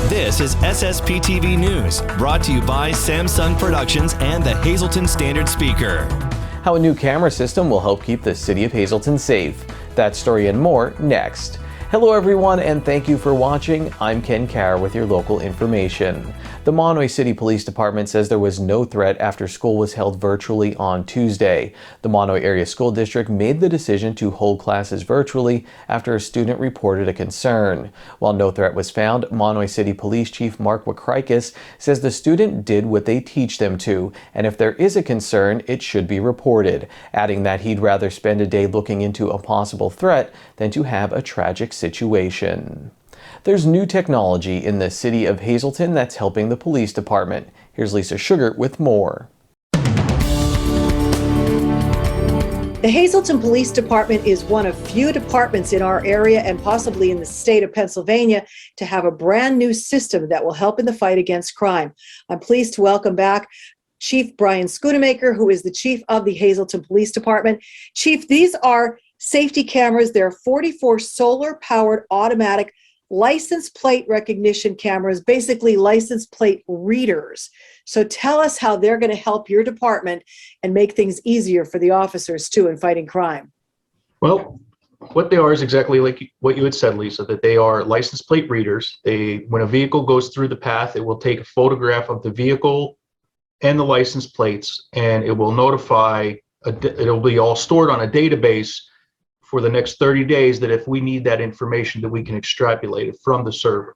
This is SSPTV News, brought to you by Samsung Productions and the Hazleton Standard Speaker. How a new camera system will help keep the city of Hazleton safe. That story and more next. Hello everyone, and thank you for watching. I'm Ken Carr with your local information. The Monoy City Police Department says there was no threat after school was held virtually on Tuesday. The Monoy Area School District made the decision to hold classes virtually after a student reported a concern. While no threat was found, Monoy City Police Chief Mark Wakrikis says the student did what they teach them to, and if there is a concern, it should be reported, adding that he'd rather spend a day looking into a possible threat than to have a tragic situation. There's new technology in the city of Hazleton that's helping the police department. Here's Lisa Sugart with more. The Hazleton Police Department is one of few departments in our area and possibly in the state of Pennsylvania to have a brand new system that will help in the fight against crime. I'm pleased to welcome back Chief Brian Schoonemaker, who is the chief of the Hazleton Police Department. Chief, these are safety cameras. They're 44 solar-powered automatic license plate recognition cameras, basically license plate readers. So tell us how they're going to help your department and make things easier for the officers too in fighting crime. Well, what they are is exactly like what you had said, Lisa, that they are license plate readers. When a vehicle goes through the path, it will take a photograph of the vehicle and the license plates, and it will notify, it'll be all stored on a database for the next 30 days that if we need that information, that we can extrapolate it from the server.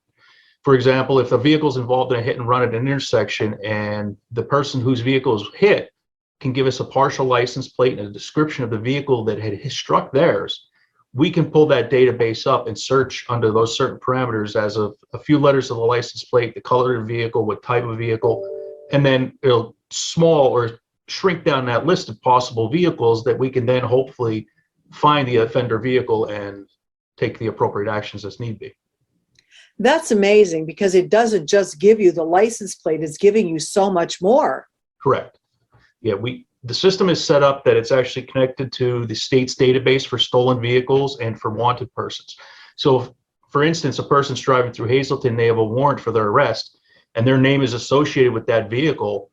For example, if a vehicle is involved in a hit and run at an intersection and the person whose vehicle is hit can give us a partial license plate and a description of the vehicle that had struck theirs, we can pull that database up and search under those certain parameters as of a few letters of the license plate, the color of the vehicle, what type of vehicle, and then it'll small or shrink down that list of possible vehicles that we can then hopefully find the offender vehicle and take the appropriate actions as need be. That's amazing because it doesn't just give you the license plate, it's giving you so much more. Correct. Yeah, the system is set up that it's actually connected to the state's database for stolen vehicles and for wanted persons. So if, for instance, a person's driving through Hazleton, they have a warrant for their arrest and their name is associated with that vehicle,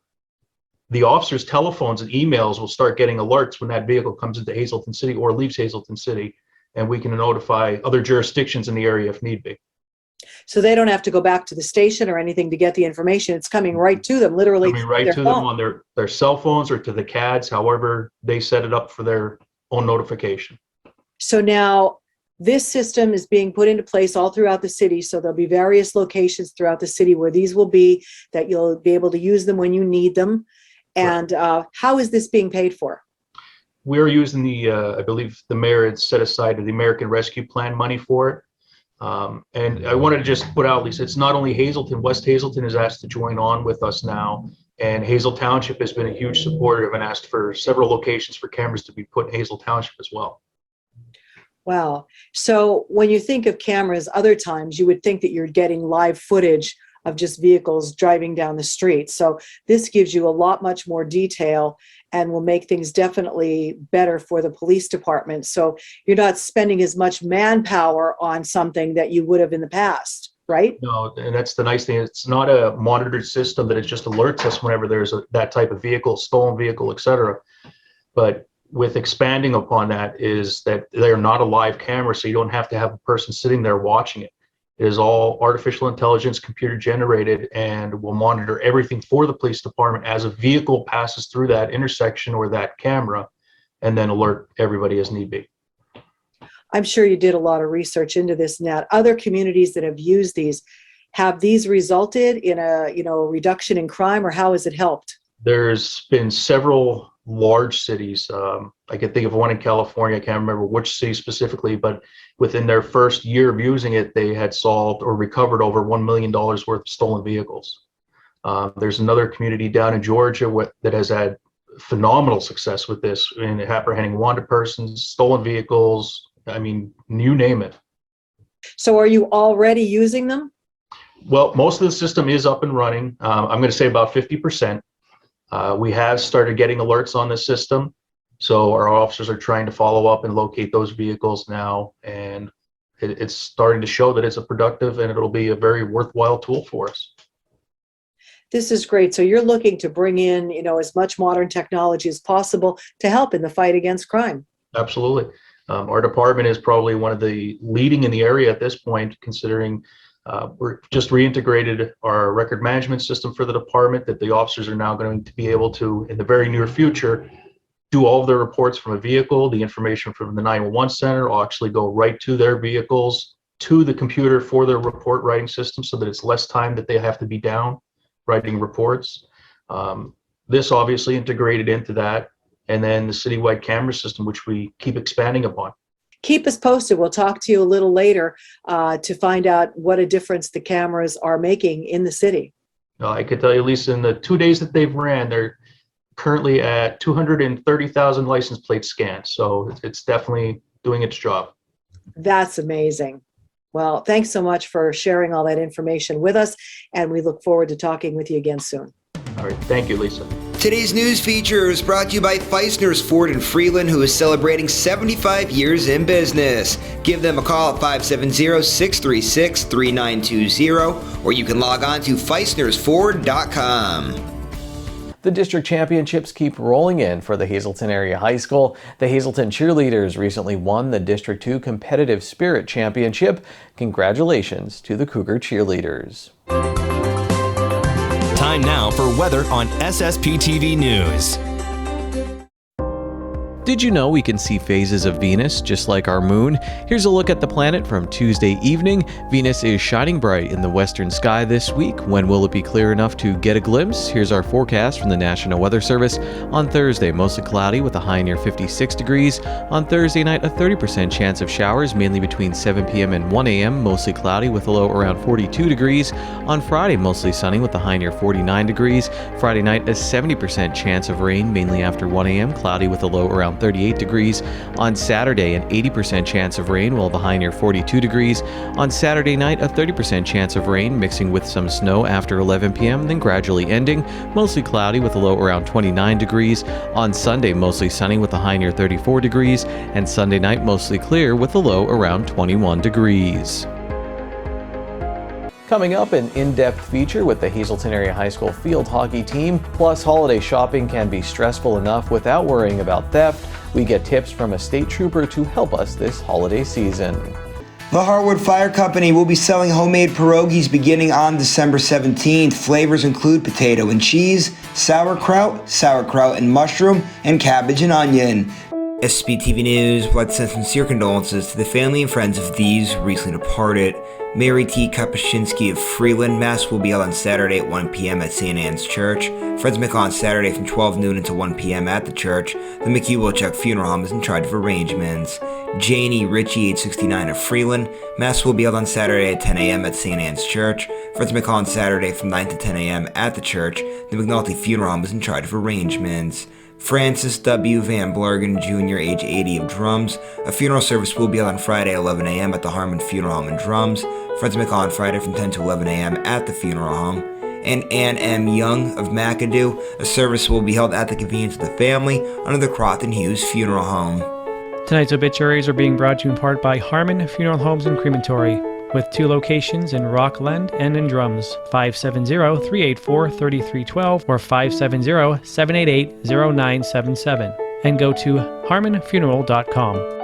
the officers' telephones and emails will start getting alerts when that vehicle comes into Hazleton City or leaves Hazleton City, and we can notify other jurisdictions in the area if need be. So they don't have to go back to the station or anything to get the information. It's coming right to them, literally. Coming right to them on their cell phones or to the CADs, however they set it up for their own notification. So now this system is being put into place all throughout the city. So there'll be various locations throughout the city where these will be, that you'll be able to use them when you need them. And how is this being paid for? We're using I believe the mayor had set aside the American Rescue Plan money for it. And I wanted to just put out, Lisa, it's not only Hazleton, West Hazleton is asked to join on with us now. And Hazel Township has been a huge supporter and asked for several locations for cameras to be put in Hazel Township as well. Wow. So when you think of cameras, other times you would think that you're getting live footage of just vehicles driving down the street. So this gives you a lot much more detail and will make things definitely better for the police department. So you're not spending as much manpower on something that you would have in the past, right? No, and that's the nice thing. It's not a monitored system that it just alerts us whenever there's that type of vehicle, stolen vehicle, etc. But with expanding upon that is that they're not a live camera, so you don't have to have a person sitting there watching it. It is all artificial intelligence, computer generated, and will monitor everything for the police department as a vehicle passes through that intersection or that camera, and then alert everybody as need be. I'm sure you did a lot of research into this, Nat. Other communities that have used these, have these resulted in a reduction in crime, or how has it helped? There's been several large cities. I can think of one in California. I can't remember which city specifically, but within their first year of using it, they had solved or recovered over $1 million worth of stolen vehicles. There's another community down in Georgia that has had phenomenal success with this in apprehending wanted persons, stolen vehicles. I mean, you name it. So are you already using them? Well, most of the system is up and running. I'm going to say about 50%. We have started getting alerts on the system. So our officers are trying to follow up and locate those vehicles now, and it's starting to show that it's a productive and it'll be a very worthwhile tool for us. This is great. So you're looking to bring in, as much modern technology as possible to help in the fight against crime. Absolutely. Our department is probably one of the leading in the area at this point, considering we're just reintegrated our record management system for the department, that the officers are now going to be able to, in the very near future, do all of their reports from a vehicle. The information from the 911 center will actually go right to their vehicles, to the computer for their report writing system, so that it's less time that they have to be down writing reports. This obviously integrated into that, and then the citywide camera system, which we keep expanding upon. Keep us posted. We'll talk to you a little later to find out what a difference the cameras are making in the city. I could tell you, Lisa, in the 2 days that they've ran, they're currently at 230,000 license plates scanned. So it's definitely doing its job. That's amazing. Well, thanks so much for sharing all that information with us, and we look forward to talking with you again soon. All right. Thank you, Lisa. Today's news feature is brought to you by Feisner's Ford in Freeland, who is celebrating 75 years in business. Give them a call at 570-636-3920, or you can log on to feisnersford.com. The district championships keep rolling in for the Hazleton Area High School. The Hazleton cheerleaders recently won the District 2 Competitive Spirit Championship. Congratulations to the Cougar cheerleaders. Time now for weather on SSPTV News. Did you know we can see phases of Venus just like our moon? Here's a look at the planet from Tuesday evening. Venus is shining bright in the western sky this week. When will it be clear enough to get a glimpse? Here's our forecast from the National Weather Service. On Thursday, mostly cloudy with a high near 56 degrees. On Thursday night, a 30% chance of showers, mainly between 7 p.m. and 1 a.m., mostly cloudy with a low around 42 degrees. On Friday, mostly sunny with a high near 49 degrees. Friday night, a 70% chance of rain, mainly after 1 a.m., cloudy with a low around 38 degrees. On Saturday, an 80% chance of rain, while the high near 42 degrees. On Saturday night, a 30% chance of rain, mixing with some snow after 11 p.m., then gradually ending. Mostly cloudy with a low around 29 degrees. On Sunday, mostly sunny with a high near 34 degrees. And Sunday night, mostly clear with a low around 21 degrees. Coming up, an in-depth feature with the Hazleton Area High School field hockey team. Plus, holiday shopping can be stressful enough without worrying about theft. We get tips from a state trooper to help us this holiday season. The Harwood Fire Company will be selling homemade pierogies beginning on December 17th. Flavors include potato and cheese, sauerkraut and mushroom, and cabbage and onion. SSPTV News would like to send sincere condolences to the family and friends of these recently departed. Mary T. Kapuscinski of Freeland. Mass will be held on Saturday at 1 p.m. at St. Anne's Church. Friends make on Saturday from 12 noon until 1 p.m. at the church. The McHugh Wilczek Funeral Home is in charge of arrangements. Janie Ritchie, age 69 of Freeland. Mass will be held on Saturday at 10 a.m. at St. Anne's Church. Friends make on Saturday from 9 to 10 a.m. at the church. The McNulty Funeral Home is in charge of arrangements. Francis W. Van Blargen Jr., age 80 of Drums. A funeral service will be held on Friday at 11 a.m. at the Harmon Funeral Home in Drums. Friends make on Friday from 10 to 11 a.m. at the funeral home. And Ann M. Young of McAdoo. A service will be held at the convenience of the family under the Crofton Hughes Funeral Home. Tonight's obituaries are being brought to you in part by Harmon Funeral Homes and Crematory, with 2 locations in Rockland and in Drums, 570-384-3312 or 570-788-0977, and go to harmonfuneral.com.